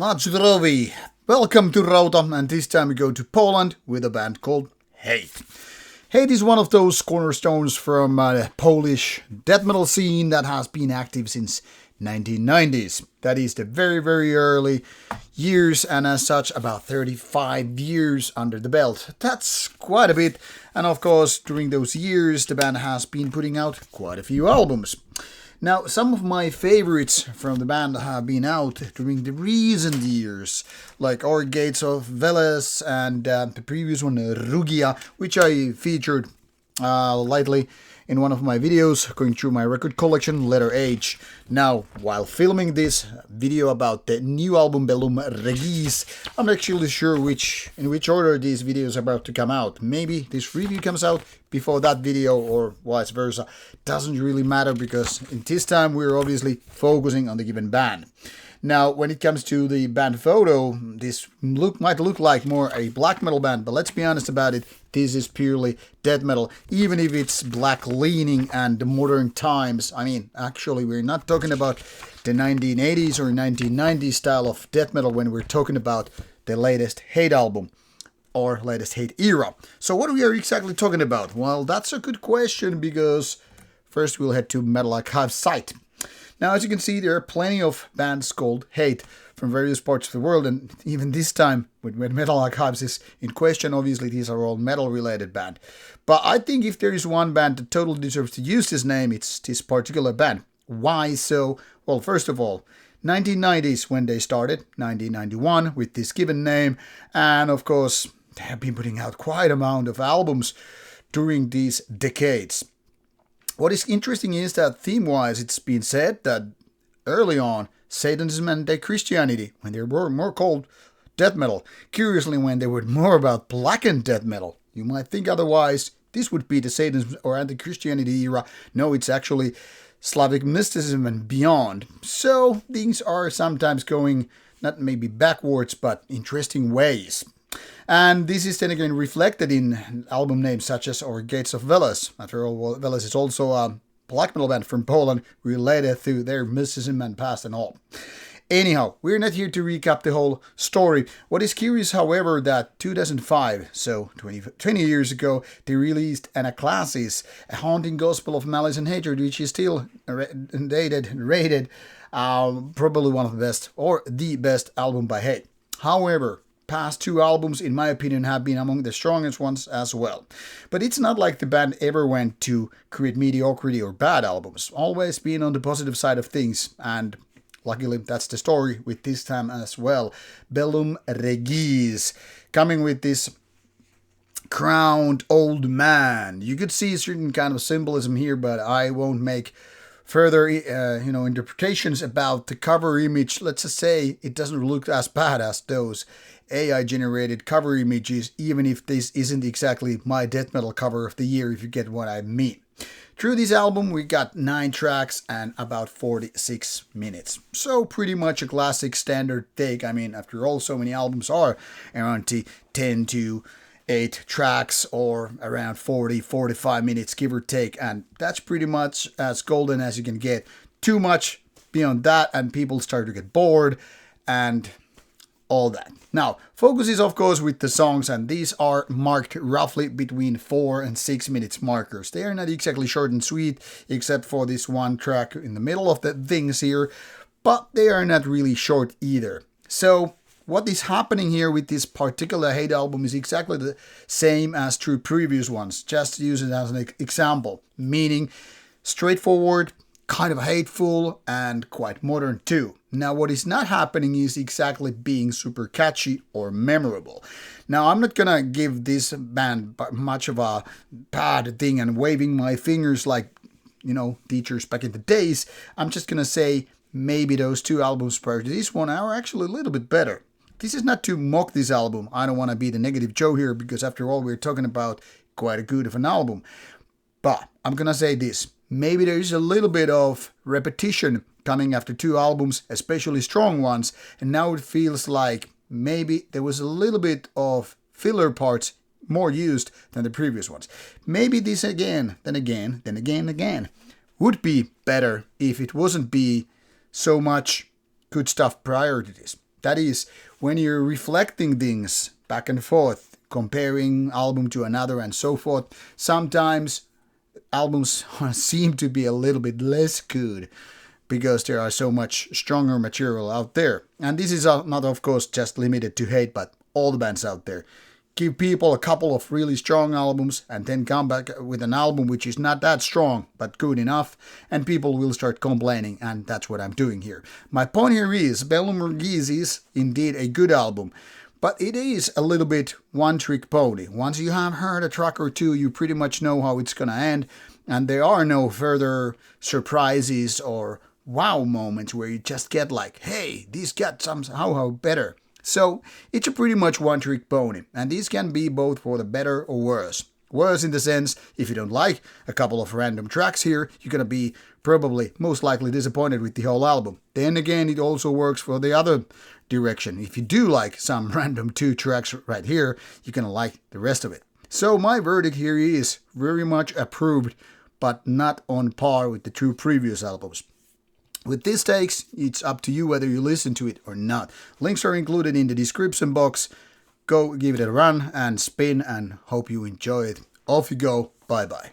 Na zdrowie. Welcome to Rauta, and this time we go to Poland with a band called Hate. Hate is one of those cornerstones from the Polish death metal scene that has been active since 1990s. That is the very, very early years, and as such about 35 years under the belt. That's quite a bit, and of course during those years the band has been putting out quite a few albums. Now, some of my favorites from the band have been out during the recent years, like Our Gates of Veles and the previous one, Rugia, which I featured lightly in one of my videos, going through my record collection, Letter H. Now, while filming this video about the new album Bellum Regiis, I'm actually sure in which order these videos are about to come out. Maybe this review comes out before that video or vice versa. Doesn't really matter because in this time we're obviously focusing on the given band. Now, when it comes to the band photo, this might look like more a black metal band, but let's be honest about it, this is purely death metal, even if it's black leaning and the modern times. I mean, actually, we're not talking about the 1980s or 1990s style of death metal when we're talking about the latest Hate album or latest Hate era. So what are we exactly talking about? Well, that's a good question because first we'll head to Metal Archive's site. Now, as you can see, there are plenty of bands called Hate from various parts of the world, and even this time, when Metal Archives is in question, obviously these are all metal-related bands. But I think if there is one band that totally deserves to use this name, it's this particular band. Why so? Well, first of all, 1990s when they started, 1991 with this given name, and of course, they have been putting out quite an amount of albums during these decades. What is interesting is that theme-wise, it's been said that early on, Satanism and Christianity, when they were more called death metal, curiously when they were more about blackened death metal. You might think otherwise, this would be the Satanism or anti-Christianity era. No, it's actually Slavic mysticism and beyond. So things are sometimes going, not maybe backwards, but interesting ways. And this is then again reflected in album names such as Our Gates of Veles. After all, Veles is also a black metal band from Poland related to their mysticism and past and all. Anyhow, we're not here to recap the whole story. What is curious, however, that 2005, so 20 years ago, they released Anaclasis, a haunting gospel of malice and hatred, which is still rated probably one of the best or the best album by Hate. However, past two albums, in my opinion, have been among the strongest ones as well. But it's not like the band ever went to create mediocrity or bad albums. Always been on the positive side of things, and luckily that's the story with this time as well. Bellum Regiis, coming with this crowned old man. You could see a certain kind of symbolism here, but I won't make further interpretations about the cover image. Let's just say it doesn't look as bad as those AI generated cover images, even if this isn't exactly my death metal cover of the year, if you get what I mean. Through this album we got 9 tracks and about 46 minutes. So pretty much a classic standard take. I mean, after all, so many albums are around 10 to 8 tracks or around 40-45 minutes, give or take, and that's pretty much as golden as you can get. Too much beyond that and people start to get bored and all that. Now, focus is of course with the songs, and these are marked roughly between 4 and 6 minutes markers. They are not exactly short and sweet, except for this one track in the middle of the things here, but they are not really short either. So what is happening here with this particular Hate album is exactly the same as through previous ones, just to use it as an example, meaning straightforward, kind of hateful, and quite modern too. Now, what is not happening is exactly being super catchy or memorable. Now, I'm not gonna give this band much of a bad thing and waving my fingers like, teachers back in the days. I'm just gonna say maybe those two albums prior to this one are actually a little bit better. This is not to mock this album. I don't want to be the negative Joe here because after all, we're talking about quite a good of an album. But I'm gonna say this. Maybe there is a little bit of repetition coming after two albums, especially strong ones, and now it feels like maybe there was a little bit of filler parts more used than the previous ones. Maybe this again would be better if it wasn't be so much good stuff prior to this. That is, when you're reflecting things back and forth, comparing album to another and so forth, sometimes albums seem to be a little bit less good because there are so much stronger material out there. And this is not, of course, just limited to Hate, but all the bands out there. Give people a couple of really strong albums and then come back with an album which is not that strong but good enough, and people will start complaining, and that's what I'm doing here. My point here is Bellum Regiis is indeed a good album, but it is a little bit one-trick pony. Once you have heard a track or two, you pretty much know how it's gonna end, and there are no further surprises or wow moments where you just get like, hey, this got somehow better. So it's a pretty much one-trick pony, and these can be both for the better or worse. Worse in the sense, if you don't like a couple of random tracks here, you're gonna be probably most likely disappointed with the whole album. Then again, it also works for the other direction. If you do like some random 2 tracks right here, you're gonna like the rest of it. So my verdict here is very much approved, but not on par with the 2 previous albums. With these takes, it's up to you whether you listen to it or not. Links are included in the description box. Go give it a run and spin and hope you enjoy it. Off you go. Bye bye.